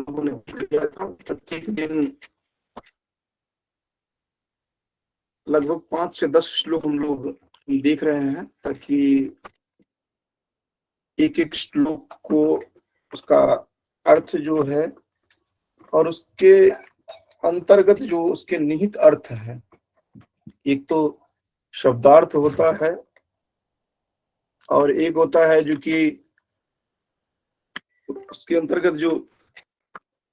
लोगों ने किया था। प्रत्येक दिन लगभग 5 से 10 श्लोक हम लोग देख रहे हैं, ताकि एक एक श्लोक को, उसका अर्थ जो है और उसके अंतर्गत जो उसके निहित अर्थ है, एक तो शब्दार्थ होता है और एक होता है जो कि उसके अंतर्गत जो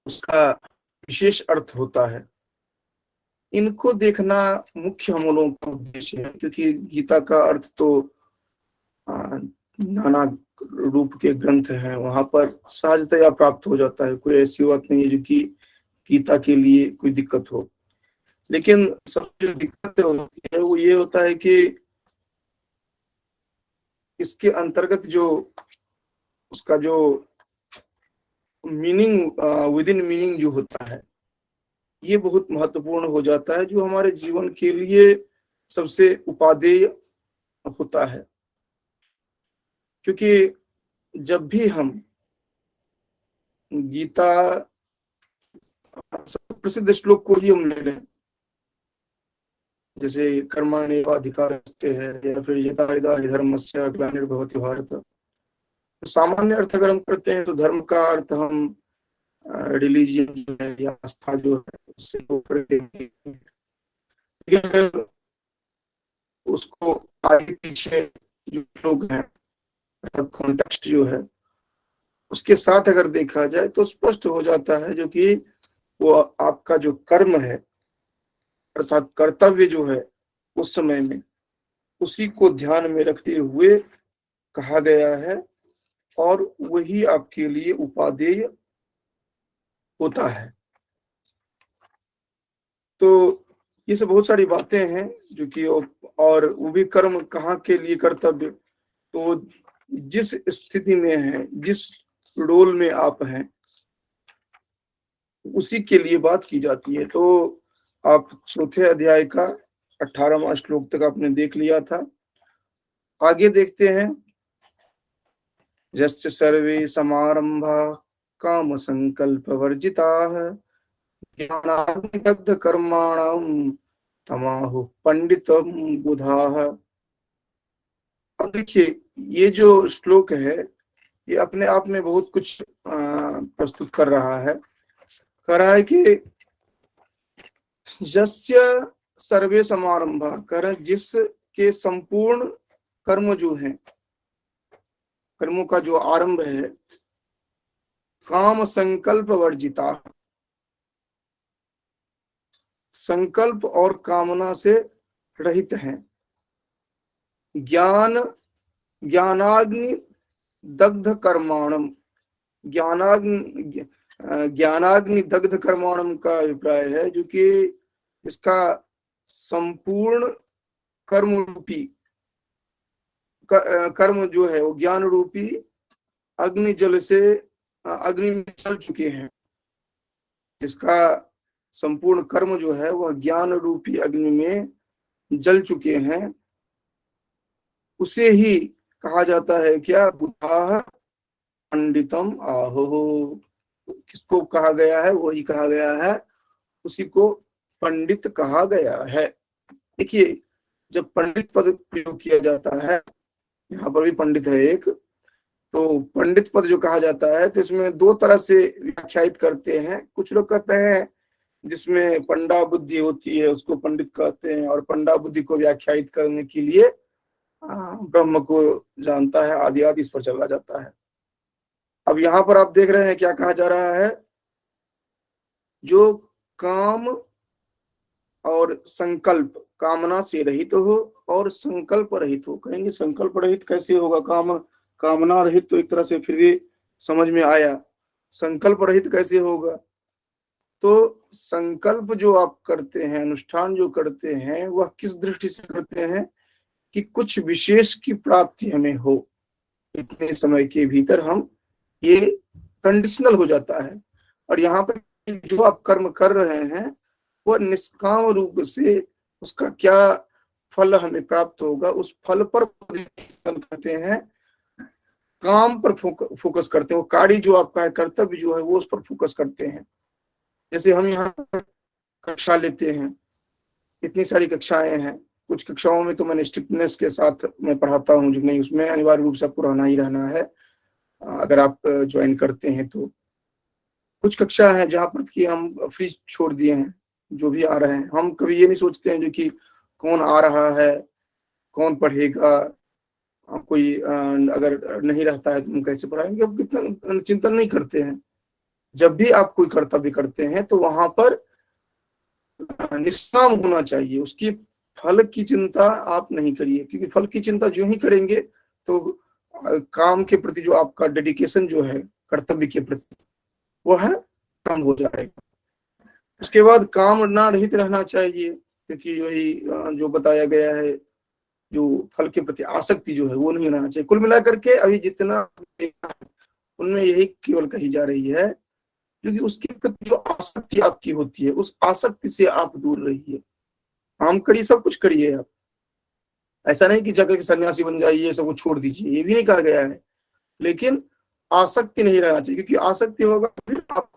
उसका विशेष अर्थ होता है। इनको देखना मुख्य हम लोगों का उद्देश्य है, क्योंकि गीता का अर्थ तो नाना रूप के ग्रंथ हैं, वहां पर सहजतया प्राप्त हो जाता है। कोई ऐसी बात नहीं है जो कि गीता के लिए कोई दिक्कत हो। लेकिन सब जो दिक्कत होती है वो ये होता है कि इसके अंतर्गत जो उसका जो मीनिंग, विद इन मीनिंग जो होता है, ये बहुत महत्वपूर्ण हो जाता है, जो हमारे जीवन के लिए सबसे उपादेय होता है। क्योंकि जब भी हम गीता, सबसे प्रसिद्ध श्लोक को ही हम ले लें, जैसे कर्मण्येवाधिकारस्ते है, या फिर यदा यदा हि धर्मस्य ग्लानिर्भवति भारत, तो सामान्य अर्थ अगर हम करते हैं तो धर्म का अर्थ हम रिलीजियन जो है या आस्था जो है उससे ऊपर लेते हैं। लेकिन अगर उसको आगे पीछे जो लोग हैं, कॉन्टेक्स्ट जो है उसके साथ अगर देखा जाए तो स्पष्ट हो जाता है, जो कि वो आपका जो कर्म है अर्थात कर्तव्य जो है उस समय में, उसी को ध्यान में रखते हुए कहा गया है, और वही आपके लिए उपादेय होता है। तो ये सब बहुत सारी बातें हैं जो कि, और वो भी कर्म कहाँ के लिए कर्तव्य, तो जिस स्थिति में है, जिस रोल में आप हैं, उसी के लिए बात की जाती है। तो आप चौथे अध्याय का 18वां श्लोक तक आपने देख लिया था। आगे देखते हैं। यस्य सर्वे समारंभा काम संकल्प वर्जिताः ज्ञानाग्निदग्ध कर्माणाम तमाहु पंडितम बुधाः। अब देखिए, ये जो श्लोक है ये अपने आप में बहुत कुछ प्रस्तुत कर रहा है। कह रहा है कि यस्य सर्वे समारंभा, कर जिसके संपूर्ण कर्म जो हैं, कर्मों का जो आरंभ है, काम संकल्प वर्जिता, संकल्प और कामना से रहित हैं, ज्ञानाग्नि दग्ध कर्माणम, ज्ञानाग्नि दग्ध कर्माणम का अभिप्राय है जो कि इसका संपूर्ण कर्म रूपी कर्म जो है वो ज्ञान रूपी अग्नि जल से, अग्नि में जल चुके हैं। इसका संपूर्ण कर्म जो है वह ज्ञान रूपी अग्नि में जल चुके हैं। उसे ही कहा जाता है क्या, बुधा पंडितम आहो। किसको कहा गया है, वही कहा गया है, उसी को पंडित कहा गया है। देखिए, जब पंडित पद प्रयोग किया जाता है, यहाँ पर भी पंडित है एक, तो पंडित पद जो कहा जाता है तो इसमें दो तरह से व्याख्यायित करते हैं। कुछ लोग कहते हैं जिसमें पंडा बुद्धि होती है उसको पंडित कहते हैं, और पंडा बुद्धि को व्याख्यायित करने के लिए ब्रह्म को जानता है, आदि आदि इस पर चला जाता है। अब यहाँ पर आप देख रहे हैं क्या कहा जा रहा है, जो काम और संकल्प, कामना से रहित हो और संकल्प रहित हो। कहेंगे संकल्प रहित कैसे होगा, कामना रहित तो एक तरह से फिर भी समझ में आया, संकल्प रहित कैसे होगा। तो संकल्प जो आप करते हैं, अनुष्ठान जो करते हैं, वह किस दृष्टि से करते हैं कि कुछ विशेष की प्राप्ति हमें हो, इतने समय के भीतर हम, ये कंडीशनल हो जाता है। और यहाँ पर जो आप कर्म कर रहे हैं वह निष्काम रूप से उसका क्या फल हमें प्राप्त होगा, उस फल पर करते हैं काम पर फोकस करते हैं, वो कार्य जो आपका है, कर्तव्य जो है वो उस पर फोकस करते हैं। जैसे हम यहाँ कक्षा लेते हैं, इतनी सारी कक्षाएं हैं, कुछ कक्षाओं में तो मैंने स्ट्रिक्टनेस के साथ मैं पढ़ाता हूँ, जो नहीं उसमें अनिवार्य रूप से आपको रहना ही रहना है अगर आप ज्वाइन करते हैं तो। कुछ कक्षा है जहाँ पर कि हम फ्री छोड़ दिए हैं, जो भी आ रहे हैं। हम कभी ये नहीं सोचते हैं जो कि कौन आ रहा है, कौन पढ़ेगा, कोई अगर नहीं रहता है तो हम कैसे पढ़ाएंगे, अब कितना चिंतन नहीं करते हैं। जब भी आप कोई कर्तव्य करते हैं तो वहां पर निष्काम होना चाहिए, उसकी फल की चिंता आप नहीं करिए, क्योंकि फल की चिंता जो ही करेंगे तो काम के प्रति जो आपका डेडिकेशन जो है कर्तव्य के प्रति वो है कम हो जाएगा। उसके बाद काम ना रहित रहना चाहिए, क्योंकि वही जो बताया गया है, जो फल के प्रति आसक्ति जो है वो नहीं रहना चाहिए। कुल मिलाकर के अभी जितना उनमें यही केवल कही जा रही है, क्योंकि उसके प्रति जो आसक्ति आपकी होती है उस आसक्ति से आप दूर रहिए। काम करिए, सब कुछ करिए आप, ऐसा नहीं कि जाकर के सन्यासी बन जाइए, सब कुछ छोड़ दीजिए, ये भी नहीं कहा गया है। लेकिन आसक्ति नहीं रहना चाहिए, क्योंकि आसक्ति होगा फिर आप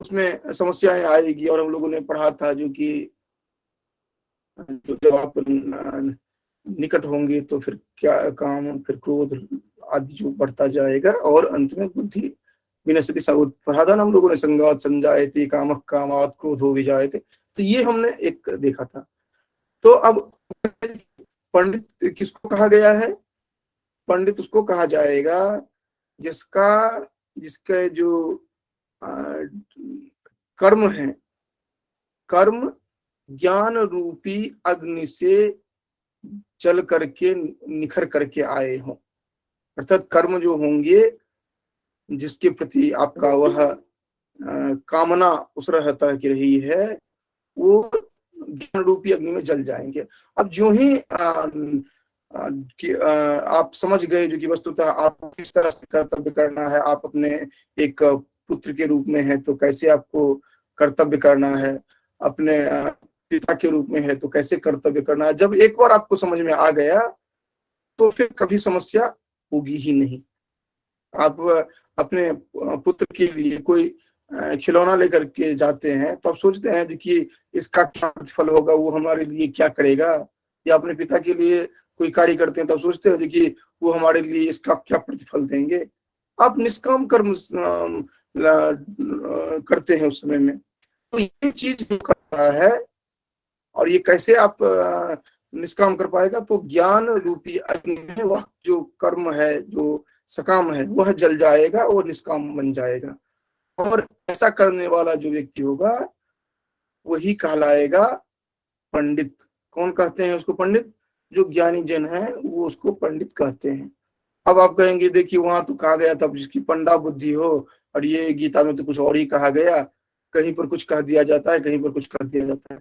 उसमें समस्याएं आएगी। और हम लोगों ने पढ़ा था जो कि जब आप निकट होंगे तो फिर क्या काम, फिर क्रोध आदि जो बढ़ता जाएगा और अंत में बुद्धि विनश्यति। पढ़ा था ना हम लोगों ने, संगात संजायते कामः कामात् क्रोधो विजायते। तो ये हमने एक देखा था। तो अब पंडित किसको कहा गया है? पंडित उसको कहा जाएगा जिसका जो कर्म है, कर्म ज्ञान रूपी अग्नि से चल करके निखर करके आए हों। अर्थात कर्म जो होंगे जिसके प्रति आपका वह कामना उस तरह की रही है, वो ज्ञान रूपी अग्नि में जल जाएंगे। अब जो ही आप समझ गए जो कि वस्तुतः आपको किस तरह से कर्तव्य करना है, आप अपने एक पुत्र के रूप में है तो कैसे आपको कर्तव्य करना है, अपने पिता के रूप में है तो कैसे कर्तव्य करना है, जब एक बार आपको समझ में आ गया तो फिर कभी समस्या होगी ही नहीं। आप अपने पुत्र के लिए कोई खिलौना लेकर के जाते हैं तो आप सोचते हैं कि इसका क्या प्रतिफल होगा, वो हमारे लिए क्या करेगा। या अपने पिता के लिए कोई कार्य करते हैं तो आप सोचते हैं कि वो हमारे लिए इसका क्या प्रतिफल देंगे। आप निष्काम कर्म करते हैं उस समय में। तो ये चीज जो कर रहा है, और ये कैसे आप निष्काम कर पाएगा, तो ज्ञान रूपी अग्नि में वह जो कर्म है, जो सकाम है, वह जल जाएगा और निष्काम बन जाएगा। और ऐसा करने वाला जो व्यक्ति होगा वही कहलाएगा पंडित। कौन कहते हैं उसको पंडित? जो ज्ञानी जन है वो उसको पंडित कहते हैं। अब आप कहेंगे देखिए वहां तो कहा गया था जिसकी पंडा बुद्धि हो, और ये गीता में तो कुछ और ही कहा गया, कहीं पर कुछ कह दिया जाता है, कहीं पर कुछ कह दिया जाता है।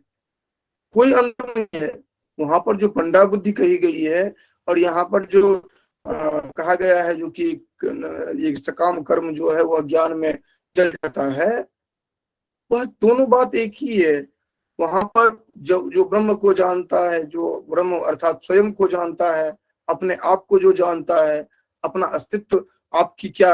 कोई अंतर नहीं है। वहां पर जो पंडा बुद्धि कही गई है और यहाँ पर जो कहा गया है जो कि ये सकाम कर्म जो है वह ज्ञान में जल जाता है, वह दोनों बात एक ही है। वहां पर जो ब्रह्म को जानता है, जो ब्रह्म अर्थात स्वयं को जानता है, अपने आप को जो जानता है, अपना अस्तित्व, आपकी क्या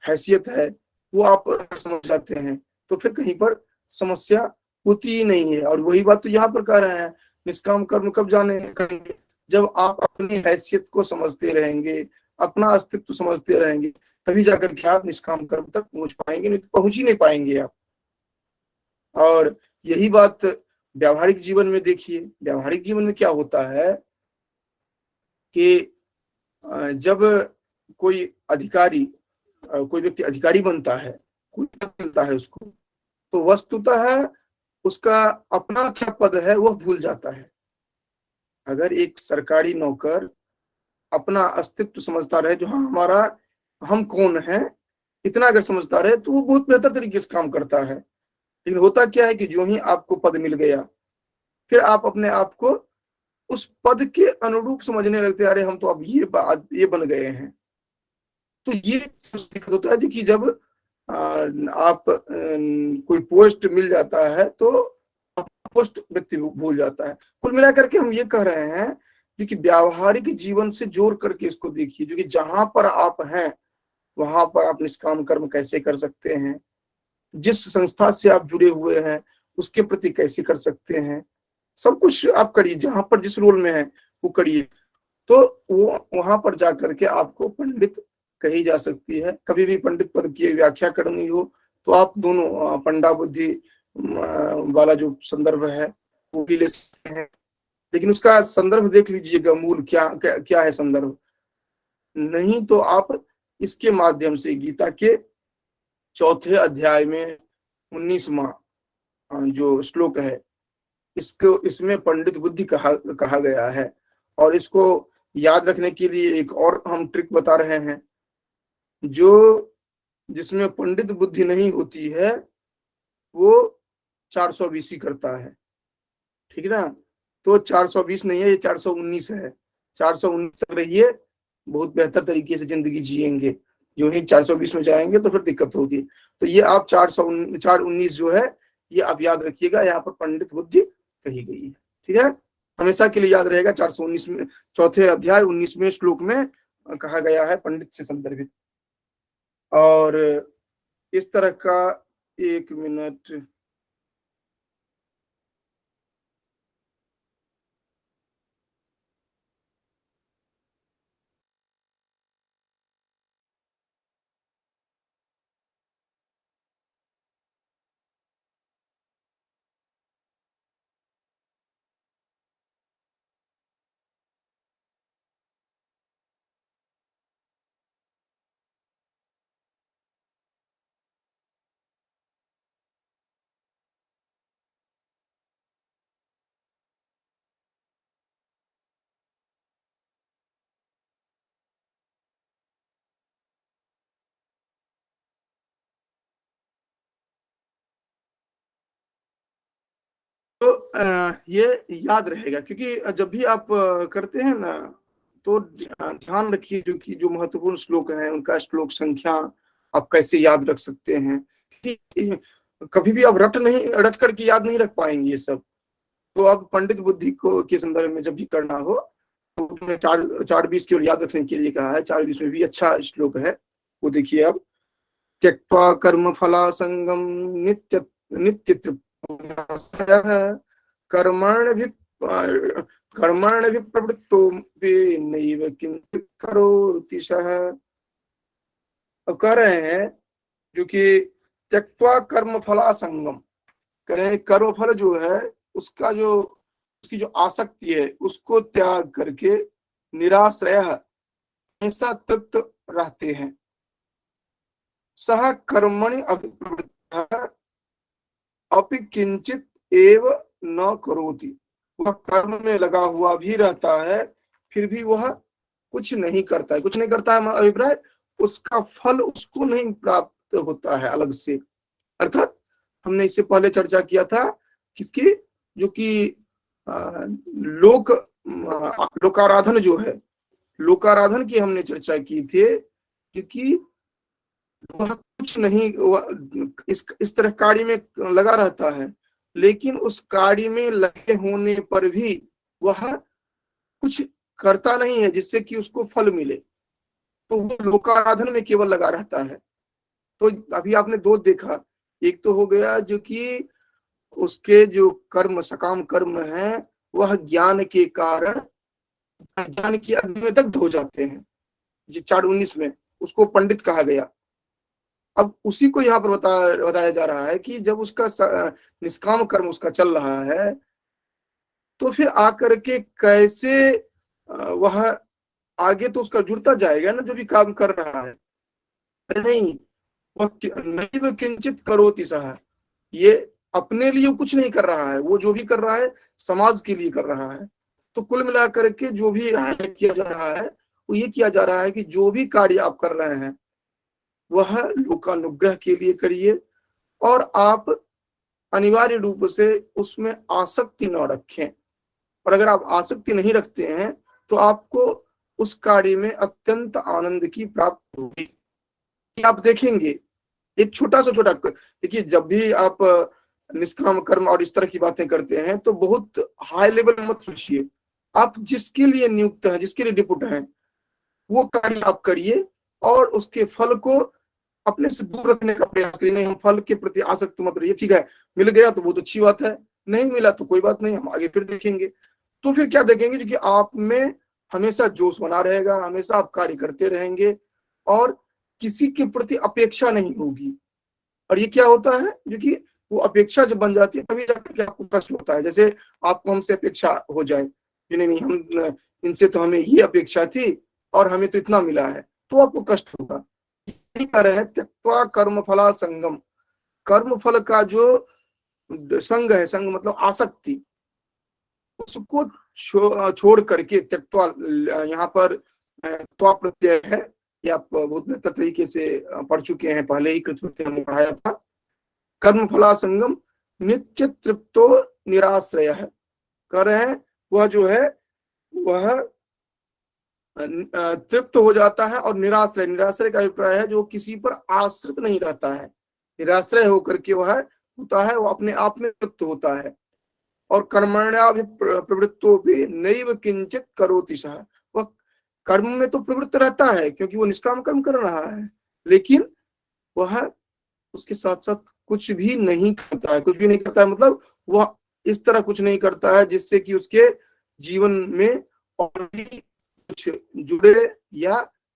हैसियत है, वो आप समझ जाते हैं तो फिर कहीं पर समस्या होती ही नहीं है। और वही बात तो यहाँ पर कह रहे हैं, निष्काम कर्म कब जाने करेंगे? जब आप अपनी हैसियत को समझते रहेंगे, अपना अस्तित्व समझते रहेंगे, तभी जाकर के आप निष्काम कर्म तक पहुंच पाएंगे, नहीं तो पहुंच ही नहीं पाएंगे आप। और यही बात व्यावहारिक जीवन में देखिए। व्यावहारिक जीवन में क्या होता है कि जब कोई अधिकारी, कोई व्यक्ति अधिकारी बनता है, कोई पद मिलता है उसको, तो वस्तुतः उसका अपना क्या पद है वह भूल जाता है। अगर एक सरकारी नौकर अपना अस्तित्व समझता रहे, जो हाँ हमारा, हम कौन है, इतना अगर समझता रहे तो वो बहुत बेहतर तरीके से काम करता है। लेकिन होता क्या है कि जो ही आपको पद मिल गया, फिर आप अपने आप को उस पद के अनुरूप समझने लगते हैं, अरे हम तो अब ये बन गए हैं। तो ये दिक्कत होता है कि जब आप कोई पोस्ट मिल जाता है तो पोस्ट व्यक्ति भूल जाता है। कुल मिलाकर के हम ये कह रहे हैं क्योंकि व्यावहारिक जीवन से जोड़ करके इसको देखिए, क्योंकि जहां पर आप हैं वहां पर आप निष्काम कर्म कैसे कर सकते हैं, जिस संस्था से आप जुड़े हुए हैं उसके प्रति कैसे कर सकते हैं, सब कुछ आप करिए, जहां पर जिस रोल में है वो करिए। तो वो वहां पर जाकर के आपको पंडित कही जा सकती है। कभी भी पंडित पद की व्याख्या करनी हो तो आप दोनों पंडा बुद्धि वाला जो संदर्भ है वो भी ले सकते हैं, लेकिन उसका संदर्भ देख लीजिएगा, मूल क्या क्या, क्या है संदर्भ। नहीं तो आप इसके माध्यम से गीता के चौथे अध्याय में 19वां जो श्लोक है, इसको इसमें पंडित बुद्धि कहा गया है। और इसको याद रखने के लिए एक और हम ट्रिक बता रहे हैं, जो जिसमें पंडित बुद्धि नहीं होती है वो 420 ही करता है, ठीक है ना। तो 420 नहीं है, ये 419 है। 419 तक रहिए, बहुत बेहतर तरीके से जिंदगी जिएंगे। जो ही 420 में जाएंगे तो फिर दिक्कत होगी। तो ये आप 419 जो है ये आप याद रखिएगा, यहाँ पर पंडित बुद्धि कही गई है, ठीक है। हमेशा के लिए याद रहेगा, 419 में चौथे अध्याय 19वें श्लोक में कहा गया है पंडित से संदर्भित। और इस तरह का, एक मिनट, तो ये याद रहेगा, क्योंकि जब भी आप करते हैं ना तो ध्यान रखिए जो कि जो महत्वपूर्ण श्लोक है उनका श्लोक संख्या आप कैसे याद रख सकते हैं। कि कभी भी आप रट करके याद नहीं रख पाएंगे ये सब। तो आप पंडित बुद्धि को के संदर्भ में जब भी करना हो तो उसमें 4:20 की ओर याद रखने के लिए कहा है। 4:20 में भी अच्छा श्लोक है, वो देखिए आप। त्यक्त्वा कर्म फला संगम नित्य नित्य कर्मण भी कर्मण भी प्रवृत्तो नैव किंचित् करोति सः। अब कह रहे हैं जो कि त्यक्त्वा कर्म फला संगम, कह रहे हैं कर्म फल जो है उसका जो उसकी जो आसक्ति है उसको त्याग करके निराश्रय ऐसा तृप्त रहते हैं। सह कर्मणि अभिप्रवृत्तः अपि किंचित एव न करोति। वह कर्म में लगा हुआ भी रहता है फिर भी वह कुछ नहीं करता है। कुछ नहीं करता है अभिप्राय, उसका फल उसको नहीं प्राप्त होता है अलग से। अर्थात हमने इससे पहले चर्चा किया था किसकी, जो कि लोकाराधन जो है, लोकाराधन की हमने चर्चा की थी। क्योंकि वह कुछ नहीं, इस तरह कार्य में लगा रहता है, लेकिन उस कार्य में लगे होने पर भी वह कुछ करता नहीं है जिससे कि उसको फल मिले, तो वो लोकाराधन में केवल लगा रहता है। तो अभी आपने दो देखा, एक तो हो गया जो कि उसके जो कर्म सकाम कर्म है वह ज्ञान के कारण ज्ञान की अग्नि में दग्ध हो जाते हैं, जी 4:19 में उसको पंडित कहा गया। अब उसी को यहाँ पर बताया जा रहा है कि जब उसका निष्काम कर्म उसका चल रहा है तो फिर आकर के कैसे वह आगे तो उसका जुड़ता जाएगा ना जो भी काम कर रहा है। नहीं, वह नहीं वह किंचित करोति सह, ये अपने लिए कुछ नहीं कर रहा है, वो जो भी कर रहा है समाज के लिए कर रहा है। तो कुल मिलाकर के जो भी किया जा रहा है वो ये किया जा रहा है कि जो भी कार्य आप कर रहे हैं वह लोकानुग्रह के लिए करिए, और आप अनिवार्य रूप से उसमें आसक्ति न रखें। और अगर आप आसक्ति नहीं रखते हैं तो आपको उस कार्य में अत्यंत आनंद की प्राप्ति होगी। आप देखेंगे एक छोटा देखिए, जब भी आप निष्काम कर्म और इस तरह की बातें करते हैं तो बहुत हाई लेवल मत सोचिए। आप जिसके लिए नियुक्त हैं, जिसके लिए डिपुट हैं, वो कार्य आप करिए और उसके फल को अपने से दूर रखने का प्रयास करिए। नहीं, हम फल के प्रति आसक्त मत रहिए। ठीक है, मिल गया तो बहुत अच्छी बात है, नहीं मिला तो कोई बात नहीं, हम आगे फिर देखेंगे। तो फिर क्या देखेंगे, जो कि आप में हमेशा जोश बना रहेगा, हमेशा आप कार्य करते रहेंगे और किसी के प्रति अपेक्षा नहीं होगी। और ये क्या होता है, जो कि वो अपेक्षा जब बन जाती है तभी जाकर के आपको कष्ट होता है। जैसे आपको हमसे अपेक्षा हो जाए कि नहीं नहीं, हम इनसे तो हमें ये अपेक्षा थी और हमें तो इतना मिला है, तो आपको कष्ट होगा। यही कह रहे हैं, त्यक्त्वा कर्म फला संगम। कर्म फल का जो संग है, संग मतलब आसक्ति, उसको छोड़ करके, त्यक्त्वा यहाँ पर त्वा प्रत्यय है, ये आप बहुत बेहतर तरीके से पढ़ चुके हैं, पहले ही कृत प्रत्यय हमने पढ़ाया था। कर्म फला संगम नित्य तृप्तो निराश्रय है, कह रहे हैं वह जो है वह तृप्त हो जाता है और निराश्रय, निराश्रय का अभिप्राय है जो किसी पर आश्रित नहीं रहता है, निराश्रय होकर के वह होता है, वो अपने आप में तृप्त होता है। और कर्मण्या भी प्रवृत्तो भी नैव किंचित करोति सह, वह कर्म में तो प्रवृत्त रहता है क्योंकि वो निष्काम कर्म कर रहा है, लेकिन वह उसके साथ साथ कुछ भी नहीं करता है। कुछ भी नहीं करता है मतलब वह इस तरह कुछ नहीं करता है जिससे कि उसके जीवन में और भी कुछ जुड़े या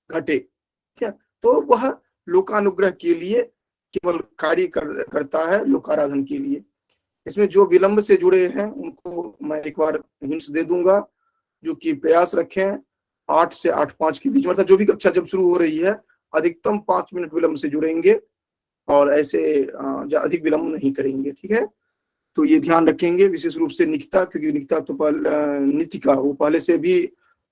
घटे। क्या, तो वह लोकानुग्रह के लिए केवल कार्य करता है, लोकाराधन के लिए। इसमें जो विलंब से जुड़े हैं उनको मैं एक बार हिंट्स दे दूंगा, जो कि प्रयास रखें 8 से 8:05 के बीच में, जो भी कक्षा जब शुरू हो रही है अधिकतम 5 मिनट विलंब से जुड़ेंगे और ऐसे अधिक विलंब नहीं करेंगे। ठीक है, तो ये ध्यान रखेंगे, विशेष रूप से निकिता, क्योंकि निकिता तो नितिका वो पहले से भी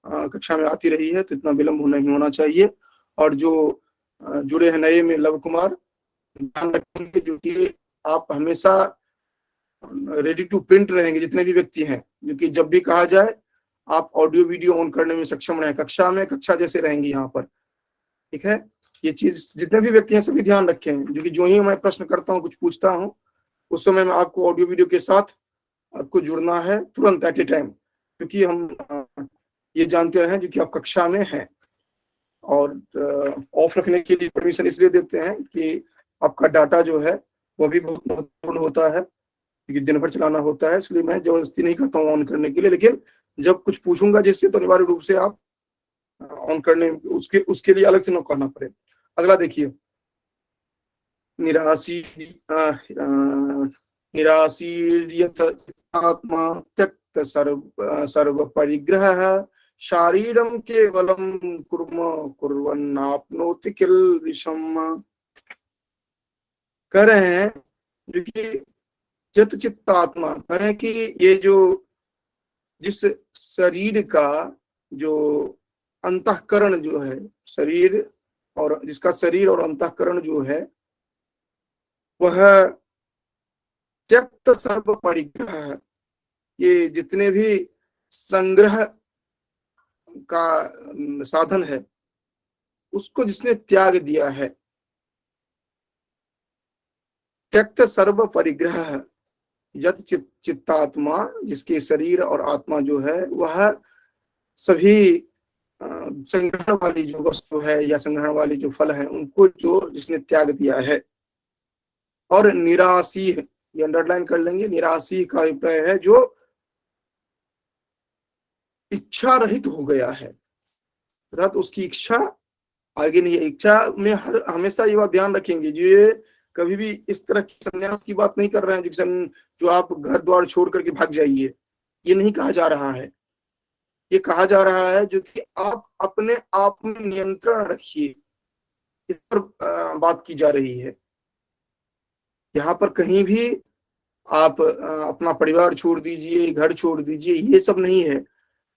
कक्षा में आती रही है, तो इतना विलंब नहीं होना चाहिए। और जो जुड़े हैं नए में लव कुमार, ध्यान रखेंगे जो कि आप हमेशा रेडी टू प्रिंट रहेंगे, जितने भी व्यक्ति हैं, जो कि जब भी कहा जाए आप ऑडियो वीडियो ऑन करने में सक्षम रहें, कक्षा में कक्षा जैसे रहेंगे यहाँ पर। ठीक है, ये चीज जितने भी व्यक्ति हैं सभी ध्यान रखें, जो कि जो ही मैं प्रश्न करता हूँ, कुछ पूछता हूँ, उस समय में आपको ऑडियो वीडियो के साथ आपको जुड़ना है तुरंत, एट ए टाइम, क्योंकि हम ये जानते हैं जो कि आप कक्षा में हैं। और ऑफ रखने के लिए परमिशन इसलिए देते हैं कि आपका डाटा जो है वो भी बहुत महत्वपूर्ण होता है, क्योंकि दिन भर चलाना होता है, इसलिए मैं जबरदस्ती नहीं करता हूँ ऑन करने के लिए। लेकिन जब कुछ पूछूंगा जिससे, तो अनिवार्य रूप से आप ऑन करने उसके लिए अलग से न करना पड़े। अगला देखिए, निराशी निराशीर्यत आत्मा त्यक्त सर्व परिग्रह शारीरम केवलम कुर्म कुर्वन्नाप्नोति किल विषम। कह रहे हैं जो कि यत चित्तात्मा, कह रहे हैं कि ये जो जिस शरीर का जो अंतःकरण जो है, शरीर और जिसका शरीर और अंतःकरण जो है वह त्यक्त सर्व परिग्रह है, ये जितने भी संग्रह का साधन है उसको जिसने त्याग दिया है, त्यक्त सर्व परिग्रह यत चित्तात्मा, जिसके शरीर और आत्मा जो है वह सभी संग्रहण वाली जो वस्तु है या संग्रहण वाली जो फल है उनको जो जिसने त्याग दिया है। और निराशी, ये अंडरलाइन कर लेंगे, निराशी का अभिप्राय है जो इच्छा रहित हो गया है, अर्थात उसकी इच्छा आगे नहीं है। इच्छा में हमेशा ये बात ध्यान रखेंगे, जो ये कभी भी इस तरह की संन्यास की बात नहीं कर रहे हैं जो आप घर द्वार छोड़ करके भाग जाइए, ये नहीं कहा जा रहा है। ये कहा जा रहा है जो कि आप अपने आप में नियंत्रण रखिए, इस पर बात की जा रही है। यहाँ पर कहीं भी आप अपना परिवार छोड़ दीजिए, घर छोड़ दीजिए, ये सब नहीं है।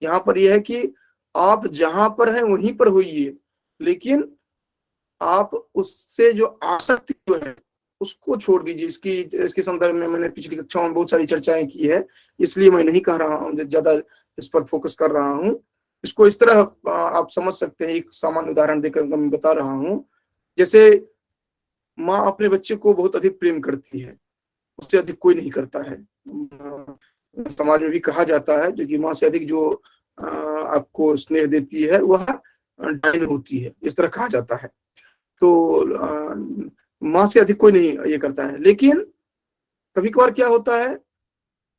यहाँ पर यह है कि आप जहां पर हैं वहीं पर होइए, लेकिन आप उससे जो आसक्ति जो है उसको छोड़ दीजिए। इसके संदर्भ में मैंने पिछली कक्षाओं में बहुत सारी चर्चाएं की है, इसलिए मैं नहीं कह रहा हूँ, ज्यादा इस पर फोकस कर रहा हूँ। इसको इस तरह आप समझ सकते हैं, एक सामान्य उदाहरण देकर मैं बता रहा हूँ। जैसे माँ अपने बच्चे को बहुत अधिक प्रेम करती है, उससे अधिक कोई नहीं करता है। समाज में भी कहा जाता है जो कि माँ से अधिक जो आपको स्नेह देती है वह डायन होती है, इस तरह कहा जाता है। तो माँ से अधिक कोई नहीं ये करता है। लेकिन कभी कभार क्या होता है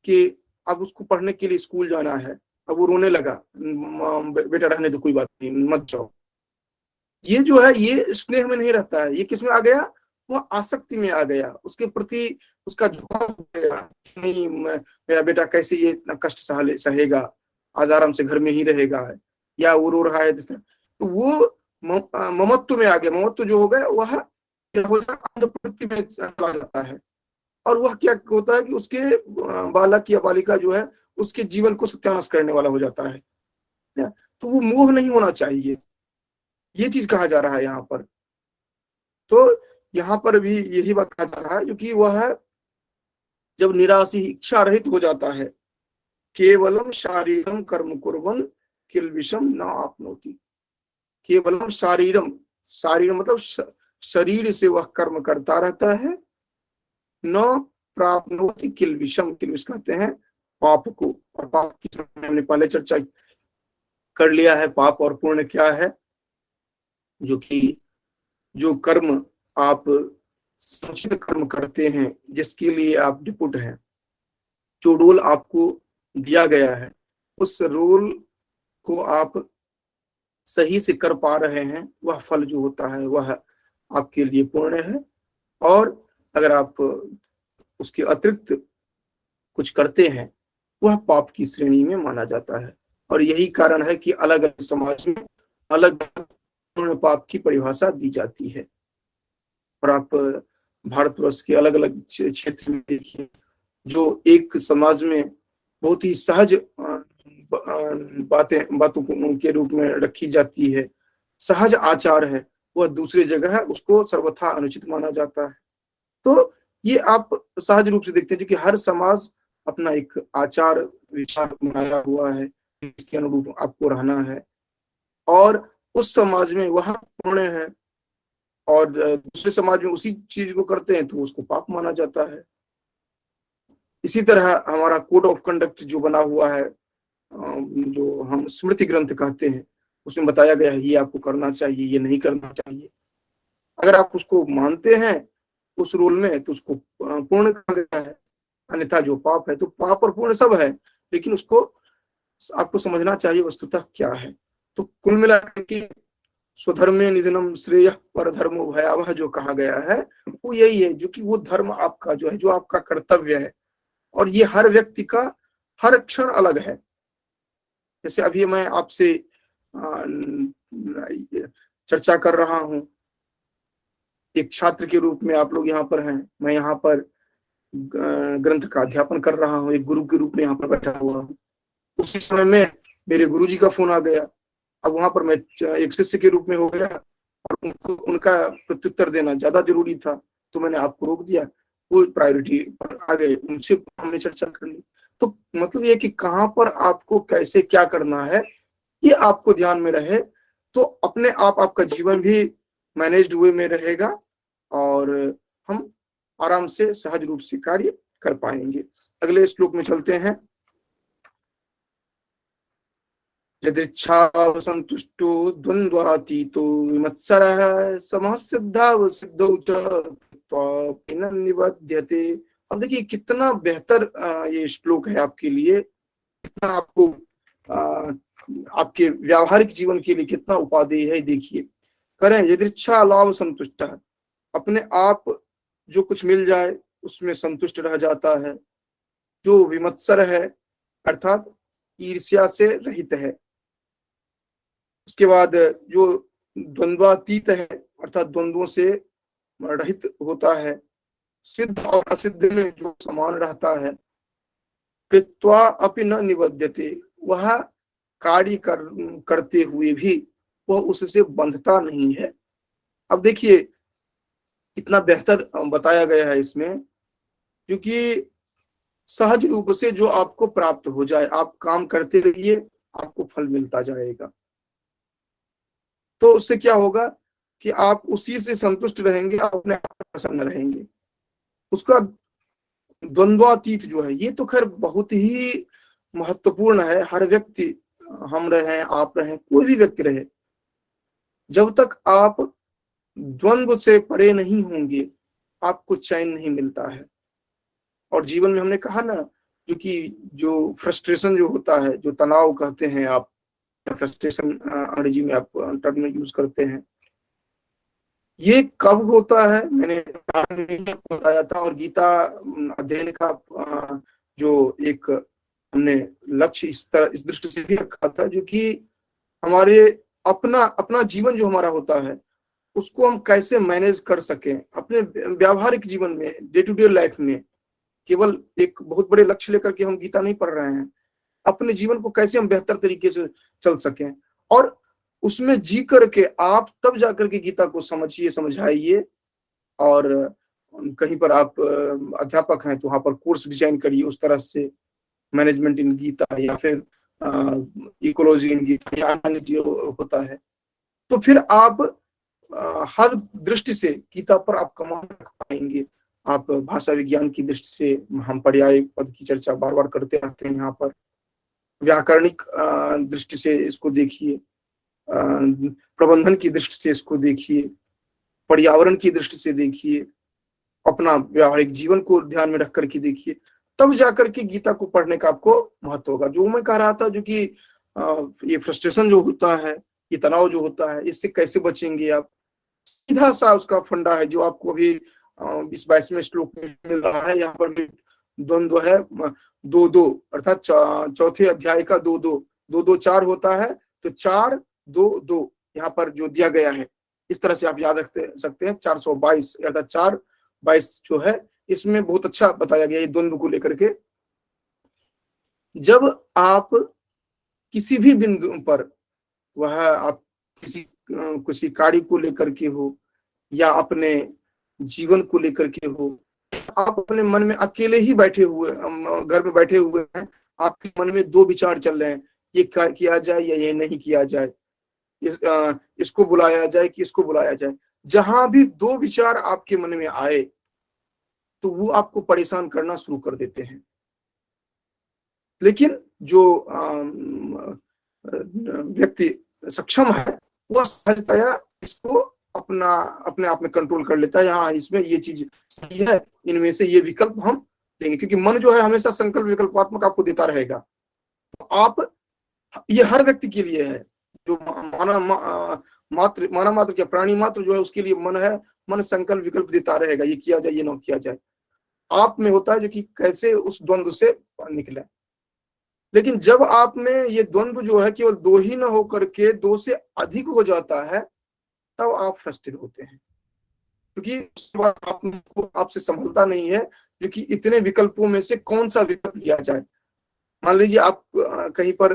कि अब उसको पढ़ने के लिए स्कूल जाना है, अब वो रोने लगा, बेटा रहने दो, कोई बात नहीं, मत जाओ। ये जो है ये स्नेह में नहीं रहता है, ये किस में आ गया, वो आसक्ति में आ गया, उसके प्रति उसका झुकाव हो गया। नहीं, मेरा बेटा कैसे ये इतना कष्ट सहेगा, आज आराम से घर में ही रहेगा, या वो रो रहा है जिस तरह, तो वो ममत्व में आ गया। ममत्व जो हो गया वह क्या हो जाता है, अंधप्रवृत्ति में चला जाता है। और वह क्या होता है कि उसके बालक या बालिका जो है उसके जीवन को सत्यानाश करने वाला हो जाता है। तो वो मोह नहीं होना चाहिए, ये चीज कहा जा रहा है यहाँ पर। तो यहाँ पर भी यही बात कहा जा रहा है, क्योंकि वह जब निराशी इच्छा रहित हो जाता है, केवलम शारीरम कर्म कुर्वन किल विषम न आपनोति। केवलम शारीरम, शारीर मतलब शरीर से वह कर्म करता रहता है, न प्राप्नोति किल विषम, किल विष कहते हैं पाप को। और पाप की हमने पहले चर्चा कर लिया है, पाप और पुण्य क्या है। जो कि जो कर्म आप संचित कर्म करते हैं, जिसके लिए आप डिपुट हैं, जो रोल आपको दिया गया है, उस रोल को आप सही से कर पा रहे हैं, वह फल जो होता है वह आपके लिए पुण्य है। और अगर आप उसके अतिरिक्त कुछ करते हैं, वह पाप की श्रेणी में माना जाता है। और यही कारण है कि अलग अलग समाज में अलग पुण्य पाप की परिभाषा दी जाती है। और आप भारतवर्ष के अलग अलग क्षेत्र में देखिए, जो एक समाज में बहुत ही सहज बातों के रूप में रखी जाती है, सहज आचार है, वह दूसरी जगह है उसको सर्वथा अनुचित माना जाता है। तो ये आप सहज रूप से देखते हैं कि हर समाज अपना एक आचार विचार बनाया हुआ है, इसके अनुरूप आपको रहना है, और उस समाज में वह पुण्य है, और दूसरे समाज में उसी चीज को करते हैं तो उसको पाप माना जाता है। इसी तरह हमारा कोड ऑफ कंडक्ट जो बना हुआ है, जो हम स्मृति ग्रंथ कहते हैं, उसमें बताया गया है ये आपको करना चाहिए, ये नहीं करना चाहिए। अगर आप उसको मानते हैं उस रोल में तो उसको पूर्ण कहा गया है, अन्यथा जो पाप है, तो पाप और पूर्ण सब है, लेकिन उसको आपको समझना चाहिए वस्तुतः क्या है। तो कुल मिलाकर के स्वधर्मे निधनम श्रेय पर धर्मो भयावह जो कहा गया है, वो यही है, जो कि वो धर्म आपका जो है, जो आपका कर्तव्य है, और ये हर व्यक्ति का हर क्षण अलग है। जैसे अभी मैं आपसे चर्चा कर रहा हूं, एक छात्र के रूप में आप लोग यहाँ पर हैं, मैं यहाँ पर ग्रंथ का अध्यापन कर रहा हूँ, एक गुरु के रूप में यहाँ पर बैठा हुआ हूँ। उसी समय में मेरे गुरुजी का फोन आ गया, अब वहां पर मैं एक शिष्य के रूप में हो गया, और उनको उनका प्रत्युत्तर देना ज्यादा जरूरी था, तो मैंने आपको रोक दिया, वो प्रायोरिटी पर आ गए, उनसे हमने चर्चा कर ली। तो मतलब ये कि कहाँ पर आपको कैसे क्या करना है, ये आपको ध्यान में रहे, तो अपने आप आपका जीवन भी मैनेज्ड वे में रहेगा, और हम आराम से सहज रूप से कार्य कर पाएंगे। अगले श्लोक में चलते हैं। यदृच्छा संतुष्टो द्वंद्वातीतो विमत्सरः समः सिद्धाव सिद्धौ च निबध्यते। अब देखिए कितना बेहतर ये श्लोक है आपके लिए, कितना आपको आपके व्यावहारिक जीवन के लिए कितना उपादेय है। देखिए, करें यदृच्छा लाभ संतुष्ट, अपने आप जो कुछ मिल जाए उसमें संतुष्ट रह जाता है। जो विमत्सर है अर्थात ईर्ष्या से रहित है। उसके बाद जो द्वंद्वातीत है अर्थात द्वंद्वों से रहित होता है। सिद्ध और असिद्ध में जो समान रहता है। कृत्वा अपि न निबध्यते, वह कार्य करते हुए भी वह उससे बंधता नहीं है। अब देखिए कितना बेहतर बताया गया है इसमें, क्योंकि सहज रूप से जो आपको प्राप्त हो जाए, आप काम करते रहिए, आपको फल मिलता जाएगा। तो उससे क्या होगा कि आप उसी से संतुष्ट रहेंगे, आप अपने आप प्रसन्न रहेंगे। उसका द्वंद्वातीत जो है, ये तो खैर बहुत ही महत्वपूर्ण है। हर व्यक्ति हम रहे, आप रहे, कोई भी व्यक्ति रहे, जब तक आप द्वंद्व से परे नहीं होंगे, आपको चैन नहीं मिलता है। और जीवन में हमने कहा ना, क्योंकि जो फ्रस्ट्रेशन जो होता है, जो तनाव कहते हैं आप, फ्रस्ट्रेशन अंग्रेजी में आप टर्म यूज करते हैं, ये कब होता है मैंने आपको बताया था। और गीता अध्ययन का जो एक हमने लक्ष्य इस तरह, इस दृष्टि से भी रखा था, जो कि हमारे अपना अपना जीवन जो हमारा होता है, उसको हम कैसे मैनेज कर सकें अपने व्यावहारिक जीवन में, डे टू डे लाइफ में। केवल एक बहुत बड़े लक्ष्य लेकर के हम गीता नहीं पढ़ रहे हैं, अपने जीवन को कैसे हम बेहतर तरीके से चल सकें, और उसमें जी करके आप तब जाकर के गीता को समझिए, समझाइए। और कहीं पर आप अध्यापक हैं तो वहां पर कोर्स डिजाइन करिए उस तरह से, मैनेजमेंट इन गीता, या फिर इकोलॉजी इन गीता, या अन्य जो होता है। तो फिर आप हर दृष्टि से गीता पर आप कमांड रख पाएंगे। आप भाषा विज्ञान की दृष्टि से, हम पर्याय पद की चर्चा बार बार करते रहते हैं यहाँ पर, व्याकरणिक दृष्टि से इसको देखिए, प्रबंधन की दृष्टि से इसको देखिए, पर्यावरण की दृष्टि से देखिए, अपना व्यावहारिक जीवन को ध्यान में रख करके देखिए, तब जाकर के गीता को पढ़ने का आपको महत्व होगा। जो मैं कह रहा था, जो कि ये फ्रस्ट्रेशन जो होता है, ये तनाव जो होता है, इससे कैसे बचेंगे आप, सीधा सा उसका फंडा है जो आपको अभी इस 22वें श्लोक में मिल रहा है। यहाँ पर भी द्वंद्व है, दो दो, अर्थात चौथे अध्याय का दो दो, दो दो चार होता है, तो चार दो दो यहाँ पर जो दिया गया है, इस तरह से आप याद रखते सकते हैं। 422 अर्थात 422 जो है, इसमें बहुत अच्छा बताया गया है द्वंद्व को लेकर के। जब आप किसी भी बिंदु पर, वह आप किसी कार्य को लेकर के हो, या अपने जीवन को लेकर के हो, आप अपने मन में अकेले ही बैठे हुए, घर में बैठे हुए हैं, आपके मन में दो विचार चल रहे हैं, ये किया जाए या ये नहीं किया जाए, इसको बुलाया जाए कि इसको बुलाया जाए। जहां भी दो विचार आपके मन में आए, तो वो आपको परेशान करना शुरू कर देते हैं। लेकिन जो व्यक्ति सक्षम है, वह सहजतया इसको अपना अपने आप में कंट्रोल कर लेता है। हाँ, इसमें ये चीज सही है, इनमें से ये विकल्प हम लेंगे, क्योंकि मन जो है हमेशा संकल्प विकल्पात्मक आपको देता रहेगा। तो आप, ये हर व्यक्ति के लिए है, जो मानव मात्र क्या, प्राणी मात्र जो है, उसके लिए मन है, मन संकल्प विकल्प देता रहेगा, ये किया जाए ये ना किया जाए। आप में होता है जो कि कैसे उस द्वंद्व से निकले। लेकिन जब आप में ये द्वंद्व जो है केवल दो ही ना होकर के दो से अधिक हो जाता है, तब आप फ्रस्ट्रेट होते हैं, क्योंकि उसके बाद आपसे संभलता नहीं है, क्योंकि इतने विकल्पों में से कौन सा विकल्प लिया जाए। मान लीजिए आप कहीं पर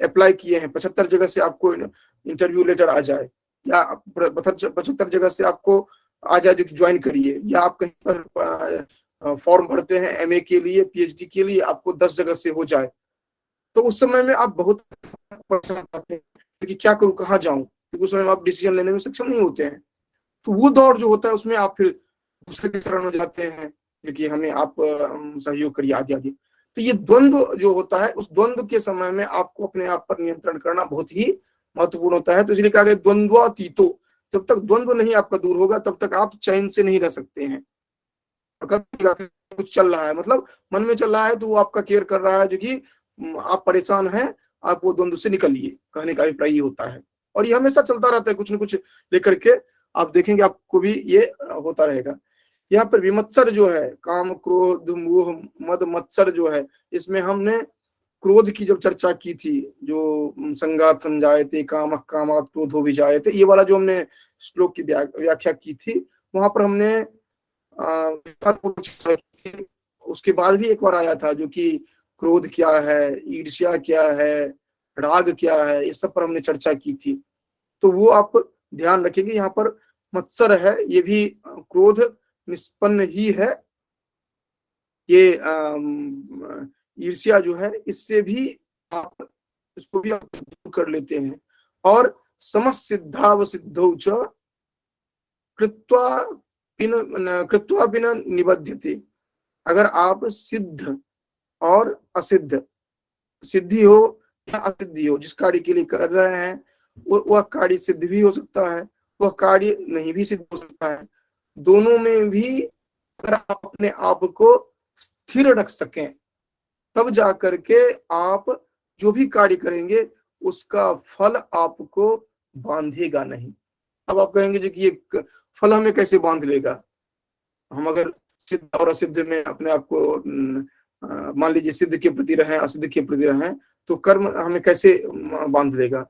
अप्लाई किए हैं, 75 जगह से आपको इंटरव्यू लेटर आ जाए, या 75 जगह से आपको आ जाए जो कि ज्वाइन करिए, या आप कहीं पर फॉर्म भरते हैं एमए के लिए, पीएचडी के लिए, आपको 10 जगह से हो जाए, तो उस समय में आप बहुत परेशान होते हैं, क्योंकि क्या करूं, कहाँ जाऊं, क्योंकि उस समय में आप डिसीजन लेने में सक्षम नहीं होते हैं। तो वो दौर जो होता है, उसमें आप फिर दूसरे के शरण हो जाते हैं, क्योंकि हमें आप सहयोग करिए आदि आदि। तो ये द्वंद्व जो होता है, उस द्वंद्व के समय में आपको अपने आप पर नियंत्रण करना बहुत ही महत्वपूर्ण होता है। तो इसलिए कहा गया द्वंद्वातीतो, जब तक द्वंद्व नहीं आपका दूर होगा, तब तक आप चैन से नहीं रह सकते हैं। कुछ चल रहा है, मतलब मन में चल रहा है, तो वो आपका केयर कर रहा है, जो कि आप परेशान हैं, आप वो द्वंद्व से निकलिए, कहने का अभिप्राय ये होता है। और ये हमेशा चलता रहता है, कुछ न कुछ लेकर के आप देखेंगे, आपको भी ये होता रहेगा। यहाँ पर विमत्सर जो है, काम क्रोध मोह मद मत्सर जो है, इसमें हमने क्रोध की जब चर्चा की थी, जो संगात संजायते काम कामात क्रोधो विजायते, ये वाला जो हमने श्लोक की व्याख्या की थी, वहां पर हमने उसके बाद भी एक बार आया था, जो कि क्रोध क्या है, ईर्ष्या क्या है, राग क्या है, इस सब पर हमने चर्चा की थी। तो वो आप ध्यान रखेंगे, यहाँ पर मत्सर है, ये भी क्रोध निष्पन्न ही है। ये ईर्ष्या जो है, इससे भी आप इसको भी आप दूर कर लेते हैं। और समसिद्धावसिद्धौ च कृत्वा बिना निबध्यते, अगर आप सिद्ध और असिद्ध, सिद्धि हो या असिद्धि हो, जिस कार्य के लिए कर रहे हैं वह कार्य सिद्ध भी हो सकता है, वह कार्य नहीं भी सिद्ध हो सकता है। दोनों में भी अगर आप अपने आप को स्थिर रख सकें, तब जा करके आप जो भी कार्य करेंगे उसका फल आपको बांधेगा नहीं। अब आप कहेंगे जी कि ये फल हमें कैसे बांध लेगा? हम अगर सिद्ध और असिद्ध में अपने आप को मान लीजिए सिद्ध के प्रति रहें, असिद्ध के प्रति रहें, तो कर्म हमें कैसे बांध लेगा?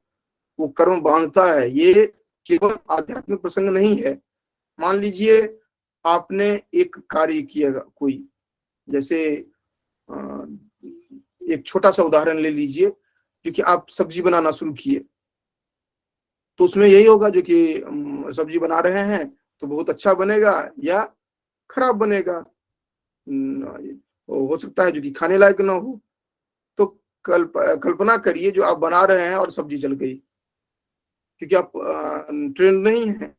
वो कर्म बांधता है, ये केवल आध्यात्मिक प्रसंग नहीं है। मान लीजिए आपने एक कार्य किया कोई, जैसे एक छोटा सा उदाहरण ले लीजिए, क्योंकि आप सब्जी बनाना शुरू किए, तो उसमें यही होगा जो कि सब्जी बना रहे हैं तो बहुत अच्छा बनेगा या खराब बनेगा। हो सकता है जो कि खाने लायक ना हो। तो कल्पना करिए जो आप बना रहे हैं और सब्जी जल गई, क्योंकि आप ट्रेंड नहीं है।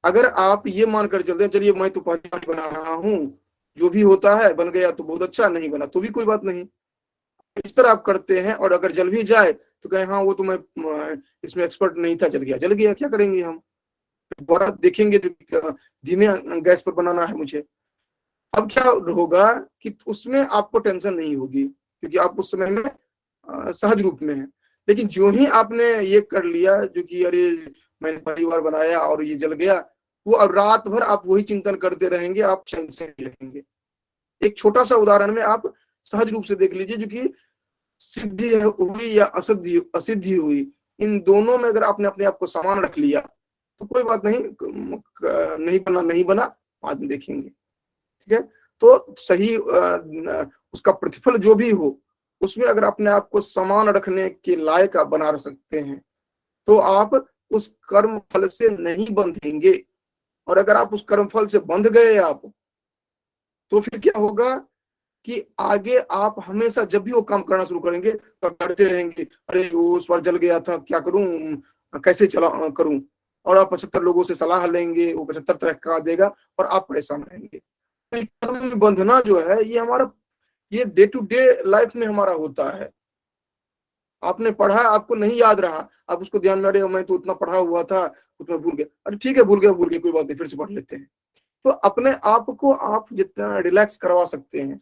अगर आप ये मानकर चलते हैं चलिए मैं तो पहली बार बना रहा हूँ, जो भी होता है बन गया तो बहुत अच्छा, नहीं बना तो भी कोई बात नहीं, इस तरह आप करते हैं। और अगर जल भी जाए तो कहें हाँ वो तो मैं इसमें एक्सपर्ट नहीं था, जल गया, जल गया, क्या करेंगे हम? दोबारा देखेंगे जो धीमे गैस पर बनाना है मुझे। अब क्या होगा कि उसमें आपको टेंशन नहीं होगी, क्योंकि आप उस समय में सहज रूप में है। लेकिन जो ही आपने ये कर लिया जो कि अरे मैंने पहली बार बनाया और ये जल गया, वो अब रात भर आप वही चिंतन करते रहेंगे, आप चैन से नहीं रहेंगे। एक छोटा सा उदाहरण में आप सहज रूप से देख लीजिए, जो कि सिद्धि हुई या असिद्धि असिद्धि हुई, इन दोनों में अगर आपने अपने आप को समान रख लिया तो कोई बात नहीं, नहीं बना नहीं बना बाद में देखेंगे, ठीक है। तो सही उसका प्रतिफल जो भी हो, उसमें अगर अपने आप को समान रखने के लायक आप बना सकते हैं तो आप उस कर्म फल से नहीं बंधेंगे। और अगर आप उस कर्म फल से बंध गए आप, तो फिर क्या होगा कि आगे आप हमेशा जब भी वो काम करना शुरू करेंगे तो करते रहेंगे, अरे वो उस बार जल गया था, क्या करूं, कैसे चला करूं। और आप 75 लोगों से सलाह लेंगे, वो 75 तरह का देगा और आप परेशान रहेंगे। तो कर्म में बंधना जो है ये हमारा, ये डे टू डे लाइफ में हमारा होता है। आपने पढ़ा, आपको नहीं याद रहा, आप उसको ध्यान में, अरे मैं तो उतना पढ़ा हुआ था, उतना भूल गया, अरे ठीक है भूल गया कोई बात नहीं, फिर से पढ़ लेते हैं। तो अपने आप को आप जितना रिलैक्स करवा सकते हैं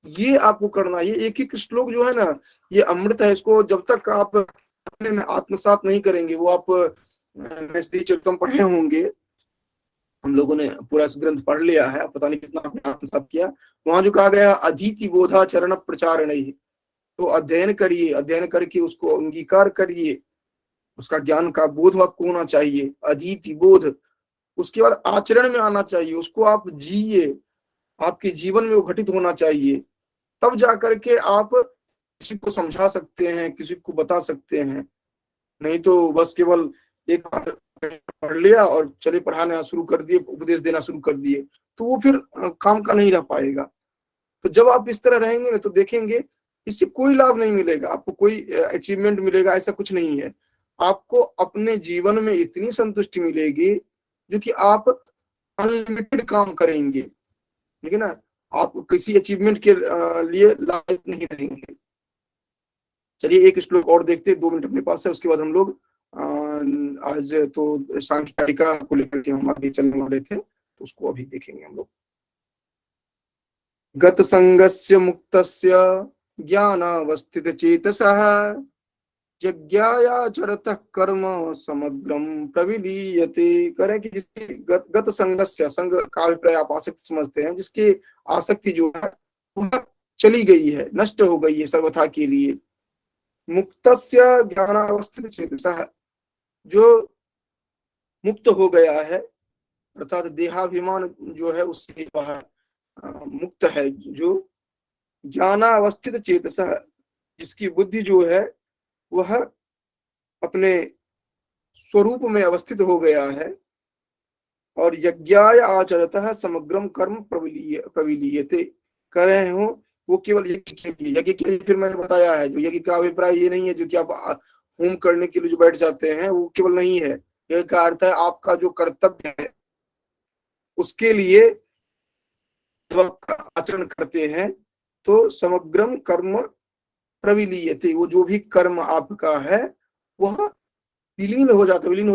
ये आपको करना। ये एक एक श्लोक जो है ना, ये अमृत है। इसको जब तक आप अपने में आत्मसात नहीं करेंगे, वो आप नैष्ठिक चरितम पढ़े होंगे, हम लोगों ने पूरा ग्रंथ पढ़ लिया है, पता नहीं कितना आपने आत्मसात किया। वहां जो कहा गया अधीति बोधा चरण प्रचार नहीं, तो अध्ययन करिए, अध्ययन करके उसको अंगीकार करिए, उसका ज्ञान का बोध आपको होना चाहिए, अधीति बोध। उसके बाद आचरण में आना चाहिए, उसको आप जिए, आपके जीवन में वो घटित होना चाहिए। तब जाकर के आप किसी को समझा सकते हैं, किसी को बता सकते हैं। नहीं तो बस केवल एक बार पढ़ लिया और चले पढ़ाना शुरू कर दिए, उपदेश देना शुरू कर दिए, तो वो फिर काम का नहीं रह पाएगा। तो जब आप इस तरह रहेंगे ना तो देखेंगे इससे कोई लाभ नहीं मिलेगा, आपको कोई अचीवमेंट मिलेगा ऐसा कुछ नहीं है। आपको अपने जीवन में इतनी संतुष्टि मिलेगी जो कि आप अनलिमिटेड काम करेंगे, ठीक है ना, आप किसी अचीवमेंट के लिए लायक नहीं रहेंगे। चलिए एक श्लोक और देखते हैं, 2 मिनट अपने पास है, उसके बाद हम लोग आज तो सांख्यिका को लेकर के हम आगे चलने वाले थे, तो उसको अभी देखेंगे हम लोग। गत संगस्य मुक्तस्य ज्ञानावस्थित चेतसः यज्ञायाचरतः कर्म समग्रम प्रविलीयते। करें कि जिसकी गत संगस्य, संग का अभिप्राय आप आसक्ति समझते हैं, जिसकी आसक्ति जो है वह चली गई है, नष्ट हो गई है सर्वथा के लिए। मुक्तस्य ज्ञानावस्थित चेतसः, जो मुक्त हो गया है, अर्थात देहाभिमान जो है उससे वह मुक्त है, जो ज्ञानावस्थित चेतसः, जिसकी बुद्धि जो है वह अपने स्वरूप में अवस्थित हो गया है। और यज्ञाय आचरतः समग्रम कर्म प्रविलीयते, कर रहे हो वो केवल यज्ञ के लिए। यज्ञ के लिए फिर मैंने बताया है, जो यज्ञ का अभिप्राय ये नहीं है जो कि आप होम करने के लिए जो बैठ जाते हैं, वो केवल नहीं है। यज्ञ का अर्थ है आपका जो कर्तव्य है उसके लिए जब आप आचरण करते हैं तो समग्रम कर्म प्रविलीयते, वो जो भी कर्म आपका है वह विलीन हो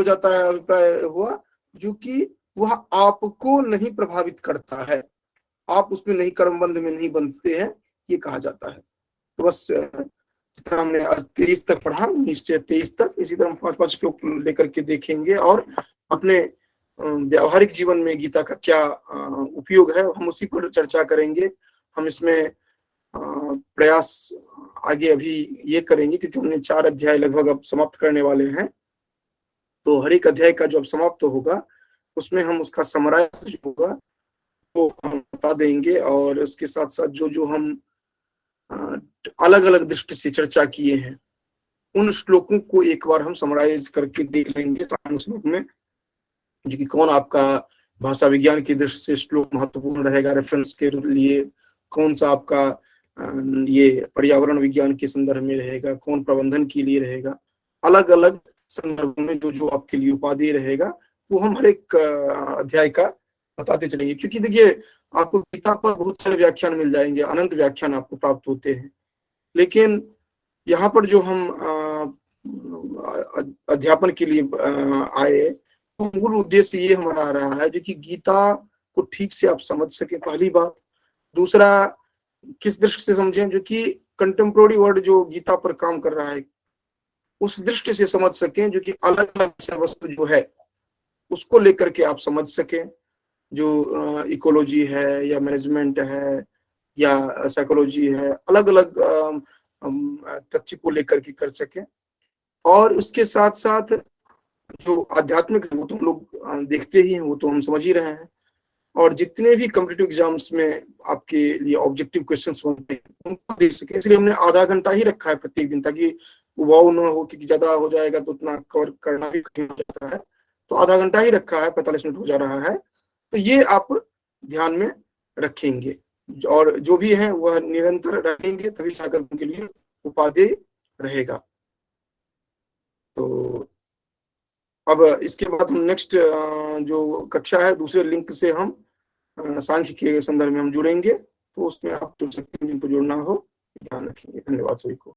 जाता है, अभिप्राय हुआ जो कि वह आपको नहीं प्रभावित करता है, आप उसमें नहीं, कर्म बंध में नहीं बंधते हैं, ये कहा जाता है। तो बस जितना हमने आज 23 तक पढ़ा, निश्चय 23 तक, इसी तरह हम 5-5 श्लोक लेकर के देखेंगे और अपने व्यावहारिक जीवन में गीता का क्या उपयोग है हम उसी पर चर्चा करेंगे। हम इसमें प्रयास आगे अभी ये करेंगे क्योंकि हमने 4 अध्याय लगभग अब समाप्त करने वाले हैं, तो हर एक अध्याय का जो अब समाप्त होगा उसमें हम उसका समराइज जो होगा वो हम बता देंगे, और उसके साथ साथ जो जो हम अलग अलग दृष्टि से चर्चा किए हैं उन श्लोकों को एक बार हम समराइज करके देख लेंगे श्लोक में, जो कि कौन आपका भाषा विज्ञान की दृष्टि से श्लोक महत्वपूर्ण रहेगा रेफरेंस के लिए, कौन सा आपका ये पर्यावरण विज्ञान के संदर्भ में रहेगा, कौन प्रबंधन के लिए रहेगा, अलग अलग संदर्भ में जो जो आपके लिए उपाधि रहेगा वो हम हर एक अध्याय का बताते चलेंगे। क्योंकि देखिए आपको गीता पर बहुत सारे व्याख्यान मिल जाएंगे, अनंत व्याख्यान आपको प्राप्त होते हैं, लेकिन यहाँ पर जो हम अध्यापन के लिए आए तो मूल उद्देश्य ये हमारा रहा है जो कि गीता को ठीक से आप समझ सके, पहली बात। दूसरा, किस दृष्टि से समझें, जो कि कंटेम्प्रोरी वर्ल्ड जो गीता पर काम कर रहा है उस दृष्टि से समझ सकें, जो कि अलग अलग वस्तु जो है उसको लेकर के आप समझ सकें, जो इकोलॉजी है या मैनेजमेंट है या साइकोलॉजी है, अलग अलग तथ्य को लेकर के कर सकें। और उसके साथ साथ जो आध्यात्मिक है वो तो हम लोग देखते ही हैं, वो तो हम समझ ही रहे हैं, और जितने भी कॉम्पिटिटिव एग्जाम्स में आपके लिए ऑब्जेक्टिव क्वेश्चंस बनते हैं उनको देख सके। इसलिए हमने आधा घंटा ही रखा है प्रत्येक दिन, ताकि वाव न हो कि ज्यादा हो जाएगा तो उतना कवर करना भी कठिन हो जाता है, तो आधा घंटा ही रखा है, 45 मिनट हो जा रहा है। तो ये आप ध्यान में रखेंगे और जो भी है वह निरंतर रहेंगे, तभी जाकर उनके लिए उपादेय रहेगा। तो अब इसके बाद हम नेक्स्ट जो कक्षा है दूसरे लिंक से हम सांख्य के संदर्भ में हम जुड़ेंगे, तो उसमें आप जुड़ सकते हैं, जिनको जुड़ना हो। ध्यान रखेंगे। धन्यवाद सभी को।